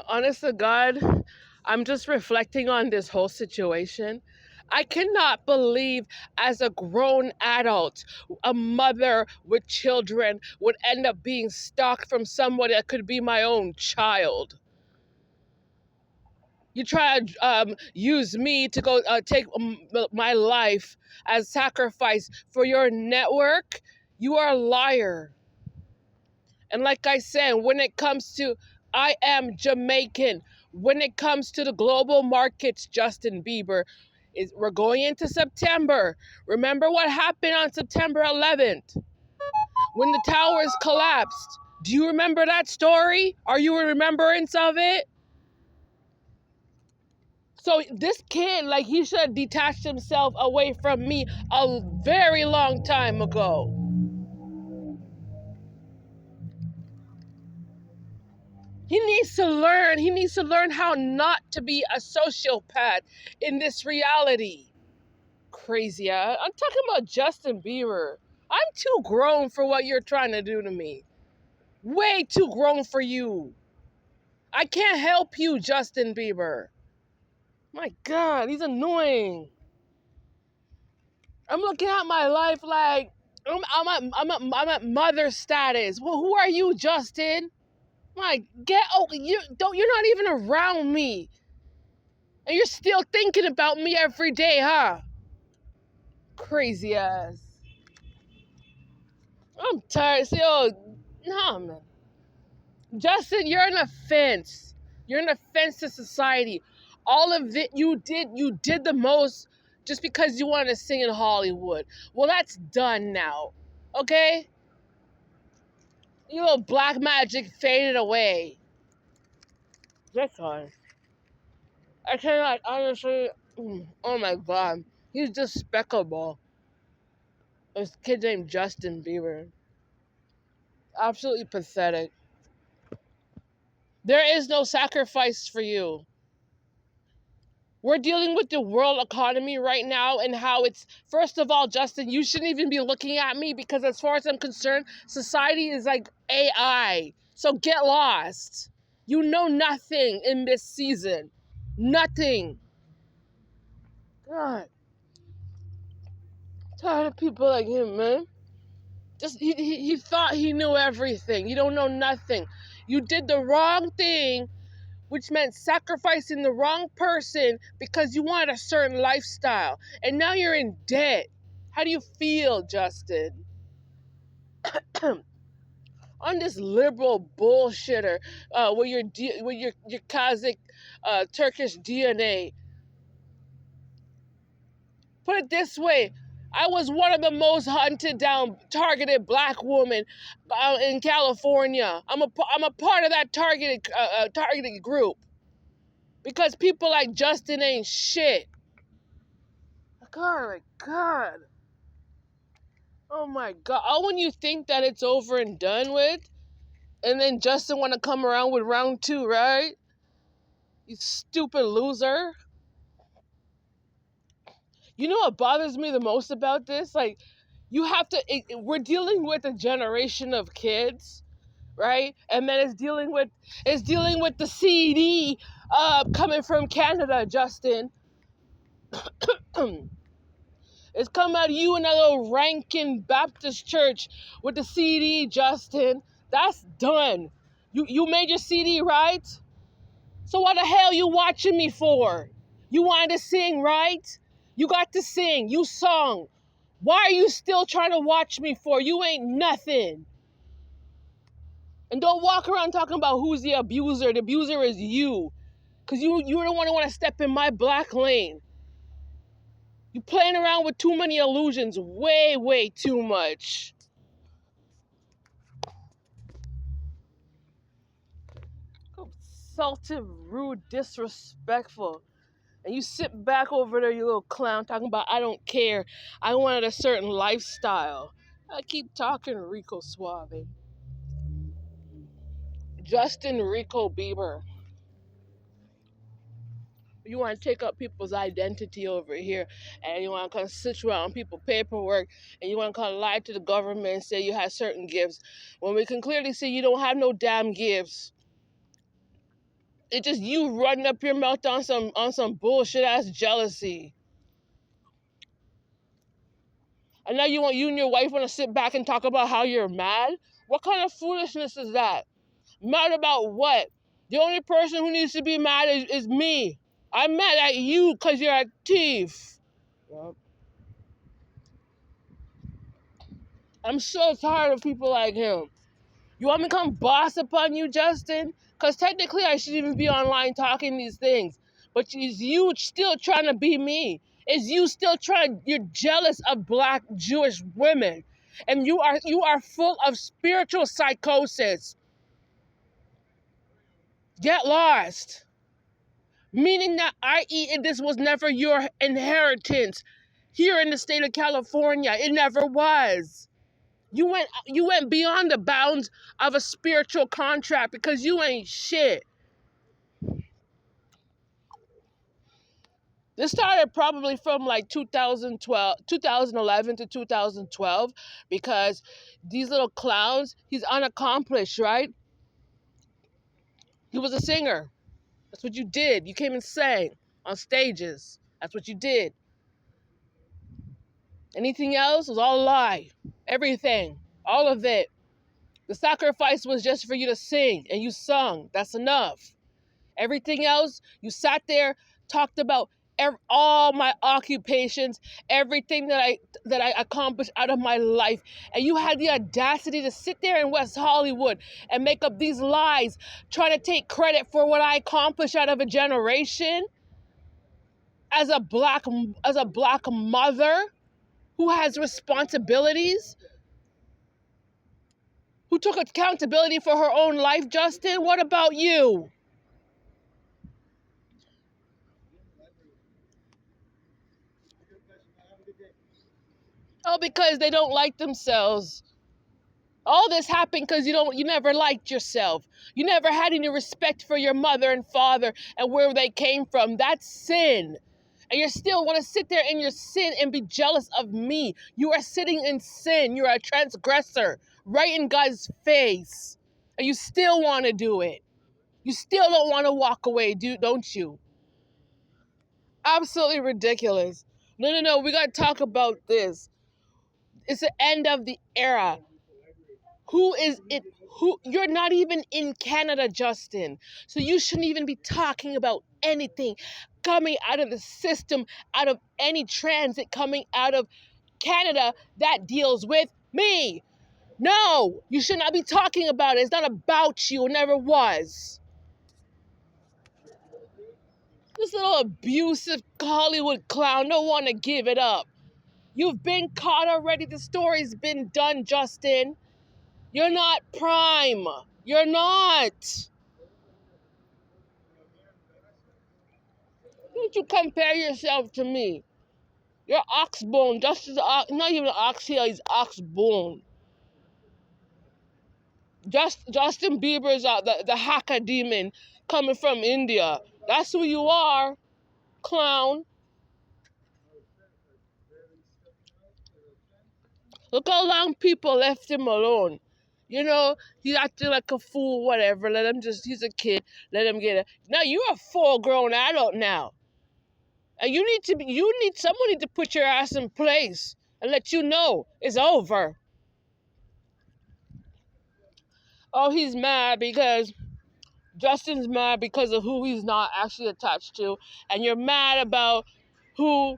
Honest to God, I'm just reflecting on this whole situation. I cannot believe, as a grown adult, a mother with children would end up being stalked from someone that could be my own child. You try to use me to go take my life as sacrifice for your network. You are a liar. And like I said, when it comes to, I am Jamaican. When it comes to the global markets, Justin Bieber, we're going into September. Remember what happened on September 11th when the towers collapsed? Do you remember that story? Are you in remembrance of it? So this kid, like, he should have detached himself away from me a very long time ago. He needs to learn. He needs to learn how not to be a sociopath in this reality. Crazy. I'm talking about Justin Bieber. I'm too grown for what you're trying to do to me. Way too grown for you. I can't help you, Justin Bieber. My God, he's annoying. I'm looking at my life like I'm at mother status. Well, who are you, Justin? You're not even around me. And you're still thinking about me every day, huh? Crazy ass. I'm tired. Nah, man. Justin, you're an offense. You're an offense to society. All of it you did the most just because you wanted to sing in Hollywood. Well, that's done now. Okay? Your little black magic faded away. That's all. I cannot, honestly, oh my God. He's despicable. This kid named Justin Bieber. Absolutely pathetic. There is no sacrifice for you. We're dealing with the world economy right now and how it's, first of all, Justin, you shouldn't even be looking at me because as far as I'm concerned, society is like AI. So get lost. You know nothing in this season. Nothing. God. Tired of people like him, man. Just he thought he knew everything. You don't know nothing. You did the wrong thing, which meant sacrificing the wrong person because you wanted a certain lifestyle. And now you're in debt. How do you feel, Justin? On this liberal bullshitter with your Kazakh, Turkish DNA. Put it this way. I was one of the most hunted down, targeted black women in California. I'm a part of that targeted group because people like Justin ain't shit. God, my God. Oh my God. Oh, when you think that it's over and done with, and then Justin want to come around with round two, right? You stupid loser. You know what bothers me the most about this? Like, you have to, we're dealing with a generation of kids, right? And then it's dealing with the CD coming from Canada, Justin. It's come out of you in that little Rankin Baptist church with the CD, Justin. That's done. You made your CD, right? So what the hell you watching me for? You wanted to sing, right? You got to sing. You sung. Why are you still trying to watch me for? You ain't nothing. And don't walk around talking about who's the abuser. The abuser is you. Because you're the one who want to step in my black lane. You playing around with too many illusions. Way, way too much. Insultive, rude, disrespectful. And you sit back over there, you little clown, talking about, I don't care. I wanted a certain lifestyle. I keep talking, Rico Suave. Justin Rico Bieber. You want to take up people's identity over here, and you want to come sit around people's paperwork, and you want to come lie to the government and say you have certain gifts, when we can clearly see you don't have no damn gifts. It's just you running up your mouth on some bullshit ass jealousy. And now you and your wife want to sit back and talk about how you're mad? What kind of foolishness is that? Mad about what? The only person who needs to be mad is me. I'm mad at you because you're a thief. Yep. I'm so tired of people like him. You want me to come boss upon you, Justin? Because technically I shouldn't even be online talking these things. But is you still trying to be me? Is you still you're jealous of black Jewish women. And you are full of spiritual psychosis. Get lost. Meaning that, i.e., this was never your inheritance here in the state of California. It never was. You went beyond the bounds of a spiritual contract because you ain't shit. This started probably from like 2011 to 2012 because these little clowns, he's unaccomplished, right? He was a singer. That's what you did. You came and sang on stages. That's what you did. Anything else was all a lie. Everything. All of it. The sacrifice was just for you to sing, and you sung. That's enough. Everything else, you sat there, talked about all my occupations, everything that I accomplished out of my life, and you had the audacity to sit there in West Hollywood and make up these lies, trying to take credit for what I accomplished out of a generation as a black mother who has responsibilities, who took accountability for her own life. Justin, what about you? Oh, because they don't like themselves. All this happened because you never liked yourself. You never had any respect for your mother and father and where they came from. That's sin. And you still want to sit there in your sin and be jealous of me. You are sitting in sin. You're a transgressor right in God's face. And you still want to do it. You still don't want to walk away, don't you? Absolutely ridiculous. No. We got to talk about this. It's the end of the era. Who is it? You're not even in Canada, Justin. So you shouldn't even be talking about anything coming out of the system, out of any transit coming out of Canada that deals with me. No, you should not be talking about it. It's not about you. It never was. This little abusive Hollywood clown don't want to give it up. You've been caught already. The story's been done, Justin. You're not prime. You're not. Don't you compare yourself to me? You're oxbone, just as not even ox heel, he's oxbone. Justin Bieber's the hacker demon coming from India. That's who you are, clown. Look how long people left him alone. You know, he's acting like a fool, whatever. He's a kid. Let him get it. Now you're a full-grown adult now. And someone need to put your ass in place and let you know it's over. Oh, he's mad because Justin's mad because of who he's not actually attached to, and you're mad about who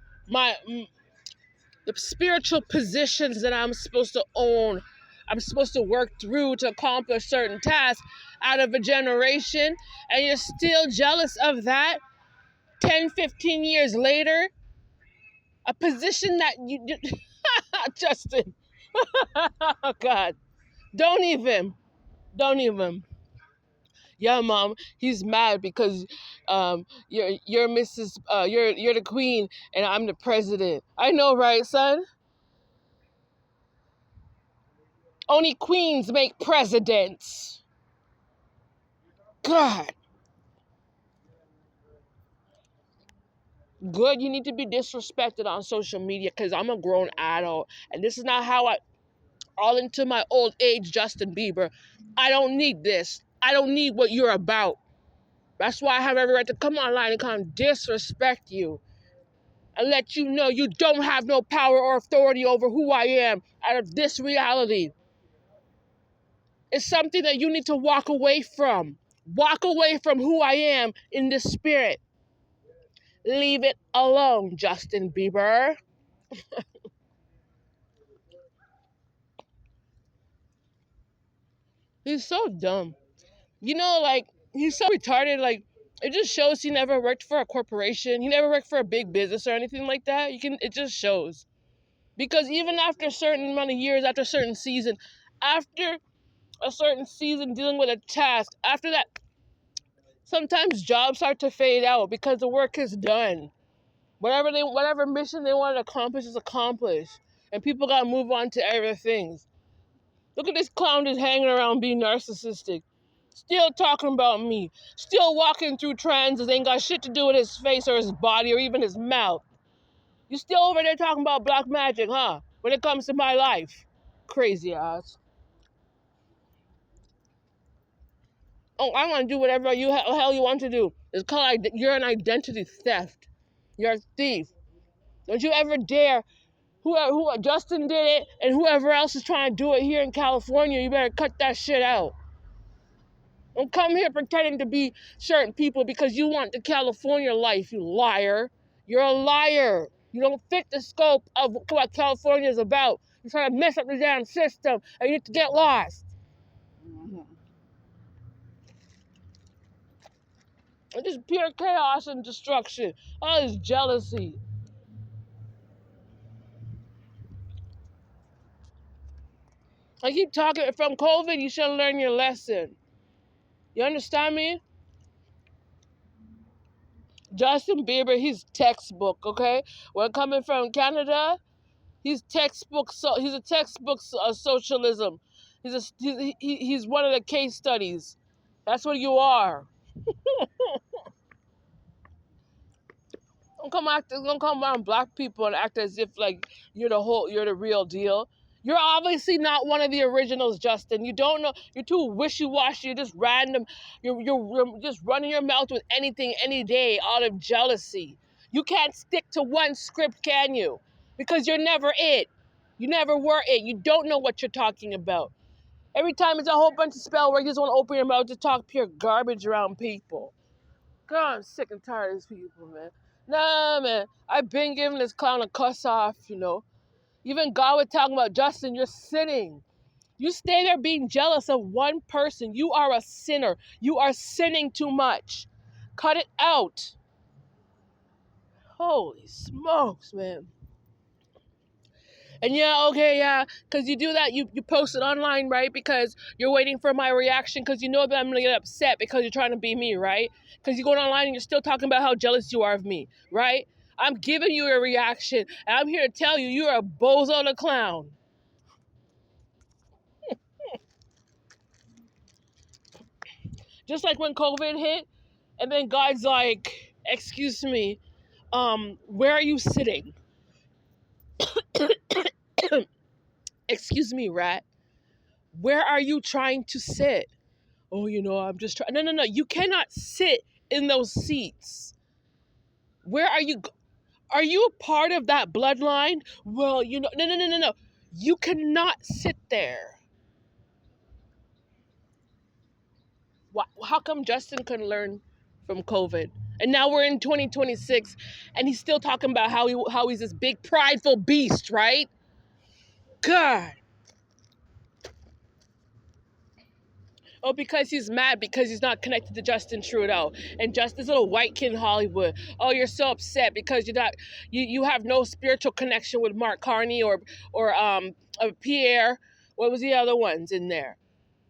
the spiritual positions that I'm supposed to own. I'm supposed to work through to accomplish certain tasks out of a generation, and you're still jealous of that 10, 15 years later. A position that you Justin. Oh God. Don't even. Yeah, mom, he's mad because you're Mrs. You're the queen and I'm the president. I know, right, son? Only queens make presidents. God. Good, you need to be disrespected on social media because I'm a grown adult and this is not how I all into my old age, Justin Bieber. I don't need this. I don't need what you're about. That's why I have every right to come online and come disrespect you and let you know you don't have no power or authority over who I am out of this reality. It's something that you need to walk away from. Walk away from who I am in the spirit. Leave it alone, Justin Bieber. He's so dumb. You know, like, he's so retarded. Like, it just shows he never worked for a corporation. He never worked for a big business or anything like that. It just shows. Because even after a certain amount of years, after a certain season, after a certain season dealing with a task, after that, sometimes jobs start to fade out because the work is done. Whatever mission they want to accomplish is accomplished. And people gotta move on to other things. Look at this clown just hanging around being narcissistic. Still talking about me. Still walking through transit. Ain't got shit to do with his face or his body or even his mouth. You still over there talking about black magic, huh? When it comes to my life. Crazy ass. Oh, I'm gonna do whatever hell you want to do. It's called, you're an identity theft. You're a thief. Don't you ever dare. Who Justin did it, and whoever else is trying to do it here in California, you better cut that shit out. Don't come here pretending to be certain people because you want the California life, you liar. You're a liar. You don't fit the scope of what California is about. You're trying to mess up the damn system, and you need to get lost. It's just pure chaos and destruction. All this jealousy. I keep talking from COVID, you should learn your lesson. You understand me? Justin Bieber, he's textbook, okay? When coming from Canada, he's textbook. So he's a textbook socialism. He's one of the case studies. That's what you are. Don't come around black people and act as if like you're the real deal. You're obviously not one of the originals, Justin. You don't know. You're too wishy-washy. You're just random. You're just running your mouth with anything, any day, out of jealousy. You can't stick to one script, can you? Because you're never it. You never were it. You don't know what you're talking about. Every time it's a whole bunch of spell work, you just want to open your mouth to talk pure garbage around people. God, I'm sick and tired of these people, man. Nah, man. I've been giving this clown a cuss off, you know. Even God was talking about, Justin, you're sinning. You stay there being jealous of one person. You are a sinner. You are sinning too much. Cut it out. Holy smokes, man. And yeah, okay, yeah, because you do that, you post it online, right? Because you're waiting for my reaction because you know that I'm going to get upset because you're trying to be me, right? Because you go online and you're still talking about how jealous you are of me, right? I'm giving you a reaction, and I'm here to tell you, you're a bozo the clown. Just like when COVID hit, and then God's like, excuse me, where are you sitting? Excuse me, rat. Where are you trying to sit? Oh, I'm just trying. No. You cannot sit in those seats. Where are you? Are you a part of that bloodline? Well, no. You cannot sit there. How come Justin couldn't learn from COVID? And now we're in 2026, and he's still talking about how he's this big prideful beast, right? God. Oh, because he's mad because he's not connected to Justin Trudeau and just this little white kid in Hollywood. Oh, you're so upset because you have no spiritual connection with Mark Carney or Pierre. What was the other ones in there?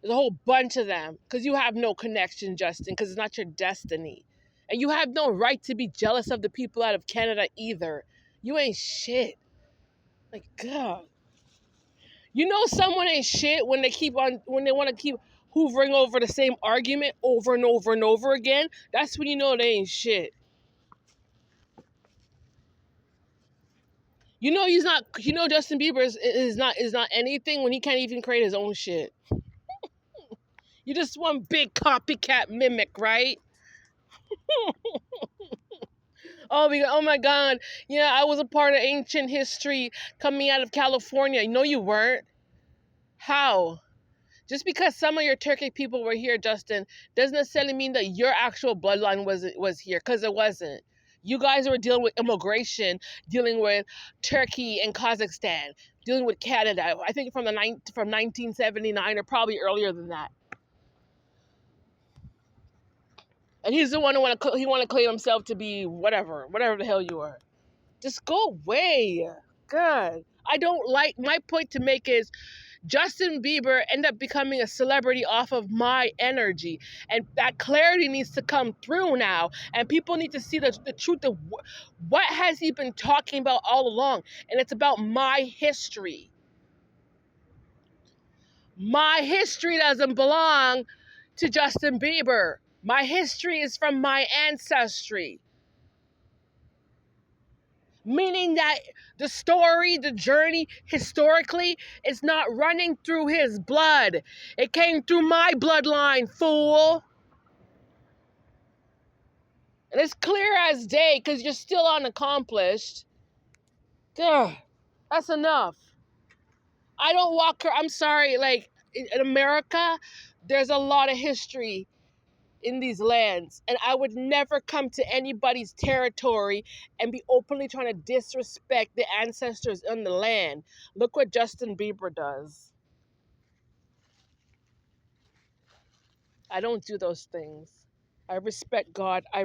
There's a whole bunch of them because you have no connection, Justin, because it's not your destiny. And you have no right to be jealous of the people out of Canada either. You ain't shit. Like, God. You know someone ain't shit when they want to keep hoovering over the same argument over and over and over again. That's when you know they ain't shit. Justin Bieber is not anything when he can't even create his own shit. You just one big copycat mimic, right? Oh my God. Yeah, I was a part of ancient history coming out of California. No, you weren't. How? Just because some of your Turkic people were here, Justin, doesn't necessarily mean that your actual bloodline was here, because it wasn't. You guys were dealing with immigration, dealing with Turkey and Kazakhstan, dealing with Canada. I think from 1979 or probably earlier than that. And he's the one who want to claim himself to be whatever the hell you are. Just go away. God, I don't like. My point to make is Justin Bieber ended up becoming a celebrity off of my energy. And that clarity needs to come through now. And people need to see the truth of what has he been talking about all along. And it's about my history. My history doesn't belong to Justin Bieber. My history is from my ancestry. Meaning that the story, the journey, historically, is not running through his blood. It came through my bloodline, fool. And it's clear as day because you're still unaccomplished. Ugh, that's enough. I don't walk her. I'm sorry, like in America, there's a lot of history in these lands, and I would never come to anybody's territory and be openly trying to disrespect the ancestors in the land. Look what Justin Bieber does. I don't do those things. I respect God. I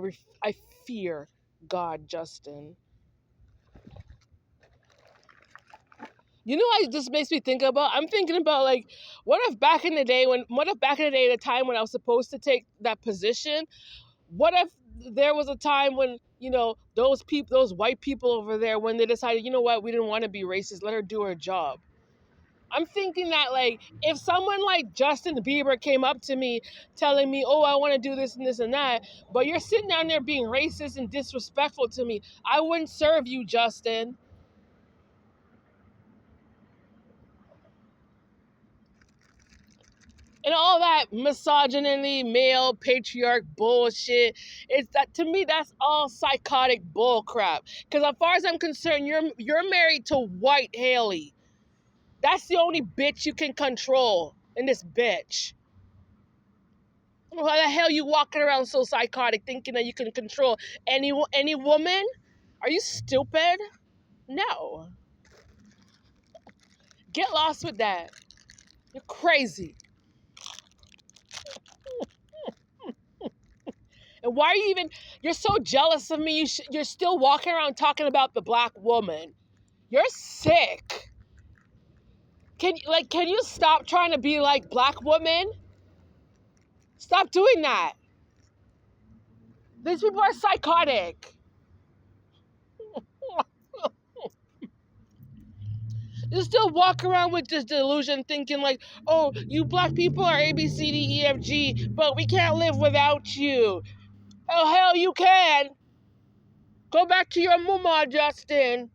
fear God, Justin. You know what it just makes me think about? I'm thinking about, like, what if back in the day, the time when I was supposed to take that position, what if there was a time when, those white people over there, when they decided, you know what, we didn't want to be racist, let her do her job. I'm thinking that, like, if someone like Justin Bieber came up to me telling me, oh, I want to do this and this and that, but you're sitting down there being racist and disrespectful to me, I wouldn't serve you, Justin. And all that misogyny, male patriarch bullshit, it's that, to me, that's all psychotic bull crap. Because as far as I'm concerned, you're married to White Haley. That's the only bitch you can control in this bitch. Why the hell you walking around so psychotic, thinking that you can control any woman? Are you stupid? No. Get lost with that. You're crazy. And why are you even? You're so jealous of me. You're still walking around talking about the black woman. You're sick. Can you stop trying to be like black women? Stop doing that. These people are psychotic. You still walk around with this delusion thinking like, oh, you black people are A, B, C, D, E, F, G, but we can't live without you. Oh, hell you can. Go back to your mama, Justin.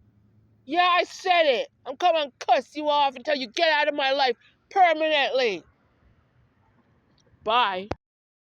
Yeah, I said it. I'm coming to cuss you off until you get out of my life permanently. Bye.